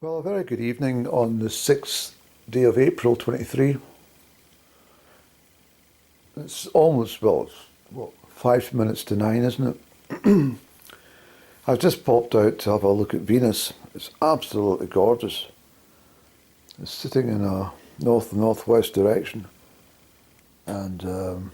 Well, a very good evening on the 6th day of April 23. It's almost, well, it's, what, 5 minutes to 9, isn't it? I've just popped out to have a look at Venus. It's absolutely gorgeous. It's sitting in a north-northwest direction. And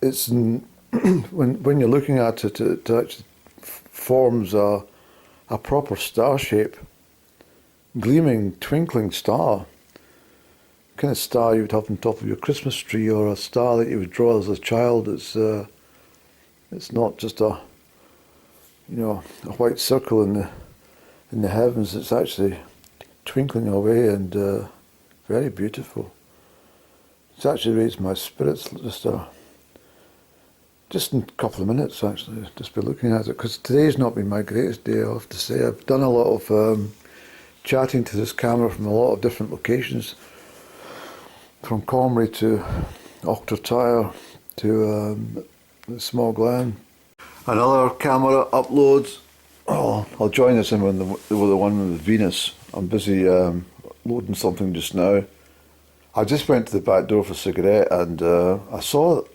it's when you're looking at it, it actually forms a proper star shape. Gleaming, twinkling star. Kind of star you would have on top of your Christmas tree, or a star that you would draw as a child. It's not just a white circle in the heavens. It's actually twinkling away and very beautiful. It's actually raised my spirits just in a couple of minutes. Actually, just by looking at it, because today's not been my greatest day. I have to say, I've done a lot of chatting to this camera from a lot of different locations, from Comrie to Ochtertyre to Small Glen. Another camera uploads. Oh, I'll join us in with the one with Venus. I'm busy loading something just now. I just went to the back door for a cigarette, and I thought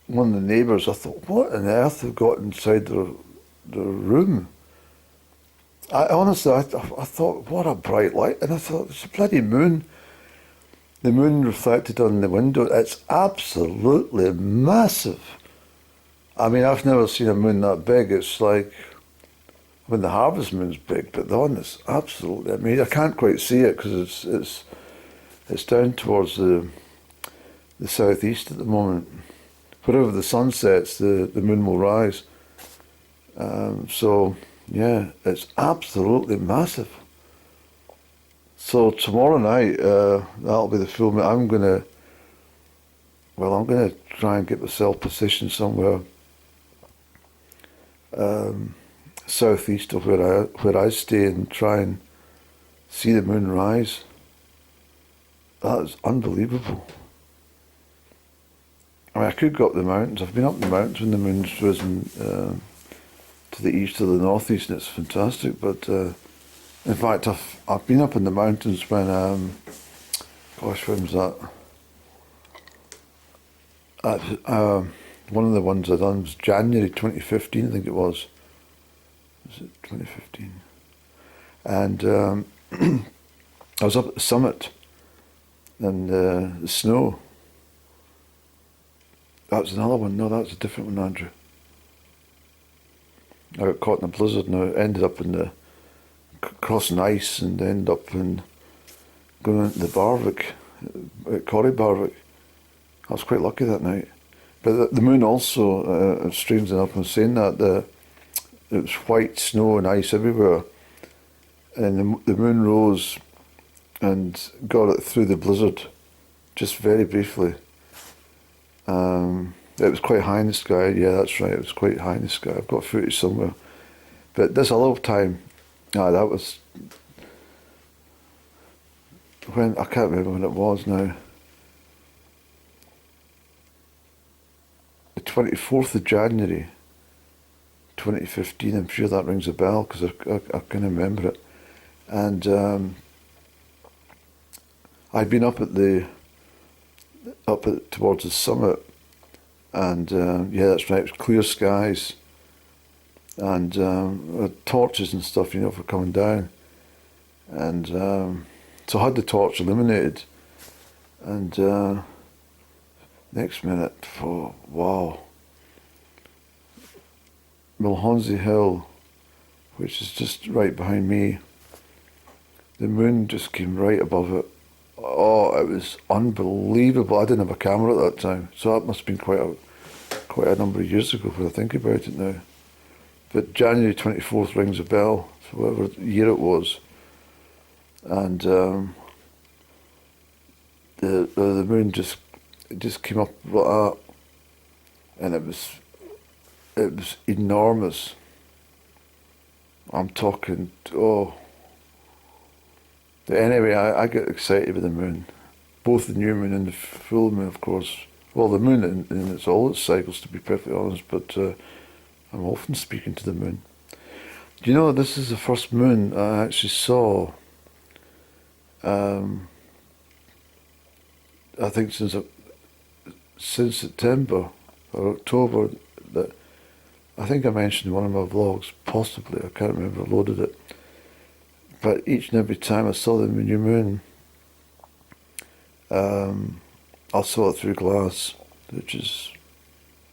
one of the neighbours, I thought, what on earth have got inside their room? Honestly, I thought, what a bright light. And I thought, it's a bloody moon. The moon reflected on the window. It's absolutely massive. I mean, I've never seen a moon that big. It's like, when the harvest moon's big, but the one is absolutely, I mean, I can't quite see it because it's down towards the southeast at the moment. Wherever the sun sets, the moon will rise. So, yeah, it's absolutely massive. So tomorrow night, that'll be the full moon. I'm gonna try and get myself positioned somewhere southeast of where I stay and try and see the moon rise. That is unbelievable. I mean, I could go up the mountains. I've been up the mountains when the moon's risen to the east or the northeast, and it's fantastic. But in fact, I've been up in the mountains when gosh, when was that? One of the ones I done was January 2015, I think it was. Was it 2015? And I was up at the summit, and the snow. That was another one. No, that was a different one, Andrew. I got caught in a blizzard and I ended up in crossing ice and ended up in going into the Barwick, at Corrie Barwick. I was quite lucky that night. But the moon also, strangely enough, I was saying that it was white snow and ice everywhere. And the moon rose and got it through the blizzard, just very briefly. It was quite high in the sky. Yeah, that's right. It was quite high in the sky. I've got footage somewhere. But this other time, that was when, I can't remember when it was now. The 24th of January, 2015. I'm sure that rings a bell because I can remember it. And I'd been up towards the summit, and yeah, that's right, it was clear skies, and torches and stuff, for coming down, and so I had the torch illuminated, and next minute, oh, wow, Mulhonsey Hill, which is just right behind me, the moon just came right above it. Oh, it was unbelievable. I didn't have a camera at that time, so that must have been quite a number of years ago when I think about it now. But January 24th rings a bell, for whatever year it was. And the moon just came up like that, and it was enormous. I'm talking, oh. Anyway, I get excited with the moon, both the new moon and the full moon, of course. Well, the moon in all its cycles, to be perfectly honest, but I'm often speaking to the moon. Do you know this is the first moon I actually saw? I think since September or October. That I think I mentioned in one of my vlogs, possibly. I can't remember. I loaded it. But each and every time I saw the new moon, I saw it through glass, which is,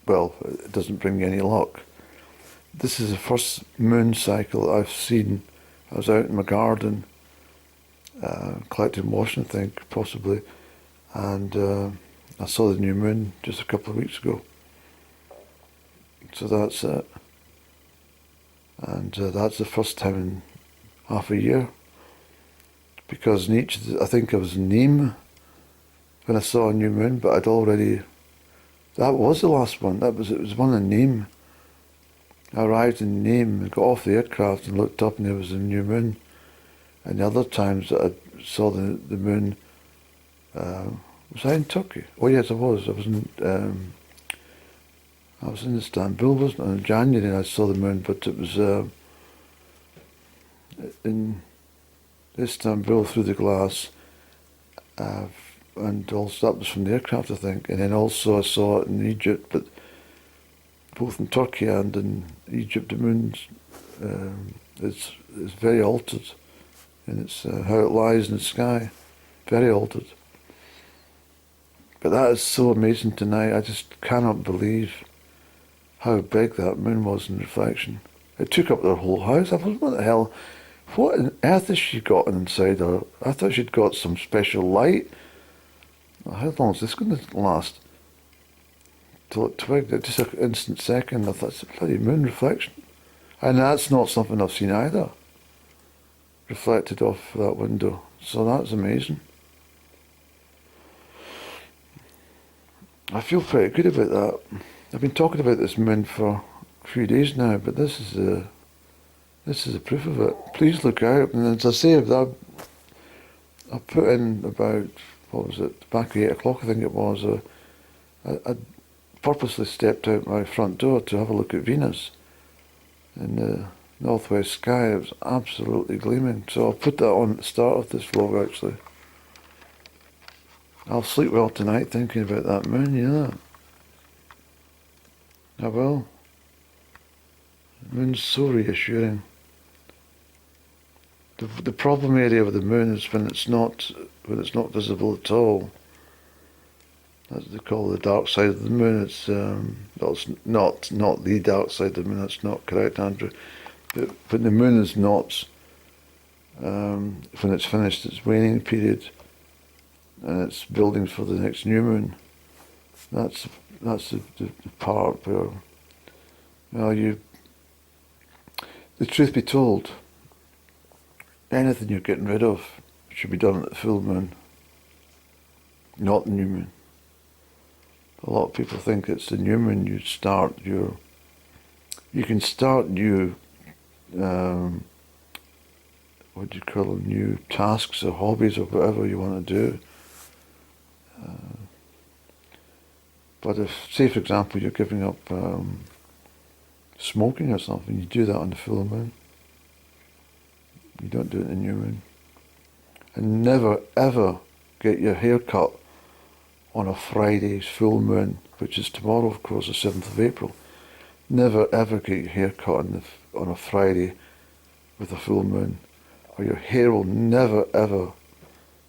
well, it doesn't bring me any luck. This is the first moon cycle I've seen. I was out in my garden, collecting washing, I think, possibly, and I saw the new moon just a couple of weeks ago. So that's it. And that's the first time in half a year. Because in each, I think I was in Nîmes when I saw a new moon, but I'd already, that was the last one. It was one in Nîmes. I arrived in Nîmes and got off the aircraft and looked up and there was a new moon. And the other times that I saw the moon, was I in Turkey? Oh yes, I was. I was in Istanbul, wasn't I? In January I saw the moon, but it was in Istanbul through the glass, and also that was from the aircraft, I think. And then also I saw it in Egypt, but both in Turkey and in Egypt, the moon's is very altered, and it's how it lies in the sky, very altered. But that is so amazing tonight. I just cannot believe how big that moon was in reflection. It took up their whole house. I thought, what the hell? What on earth has she got inside her? I thought she'd got some special light. How long is this going to last? Till it twigged, just an instant second. I thought, it's a bloody moon reflection. And that's not something I've seen either, reflected off that window. So that's amazing. I feel pretty good about that. I've been talking about this moon for a few days now, but this is the proof of it. Please look out. And as I say, I put in about, what was it, back at 8 o'clock I think it was, I purposely stepped out my front door to have a look at Venus in the northwest sky. It was absolutely gleaming. So I'll put that on at the start of this vlog actually. I'll sleep well tonight thinking about that moon, you know that? I will. The moon's so reassuring. The problem area with the moon is when it's not visible at all. That's what they call the dark side of the moon. It's not the dark side of the moon. That's not correct, Andrew. But when the moon is not, when it's finished its waning period, and it's building for the next new moon. That's the part where, well, the truth be told, anything you're getting rid of should be done at the full moon, not the new moon. A lot of people think it's the new moon you can start new, what do you call them, new tasks or hobbies or whatever you want to do. But if, say for example, you're giving up smoking or something, you do that on the full moon. You don't do it in the new moon. And never ever get your hair cut on a Friday's full moon, which is tomorrow, of course, the 7th of April. Never ever get your hair cut on a Friday with a full moon, or your hair will never ever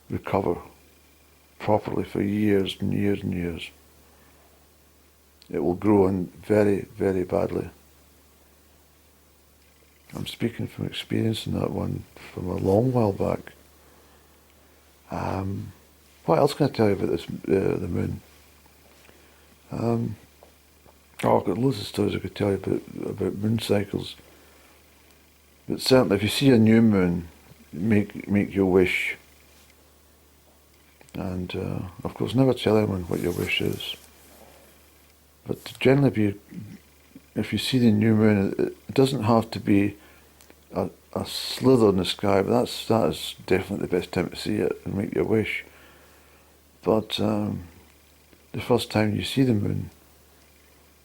recover properly for years and years and years. It will grow in very, very badly. I'm speaking from experience in that one from a long while back. What else can I tell you about this, the moon? I've got loads of stories I could tell you about moon cycles. But certainly if you see a new moon, make your wish. And of course never tell anyone what your wish is. But generally if you see the new moon, it doesn't have to be a slither in the sky, but that is definitely the best time to see it and make your wish. But the first time you see the moon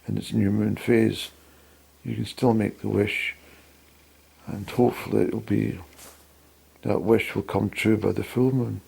in its new moon phase, you can still make the wish, and hopefully it'll be, that wish will come true by the full moon.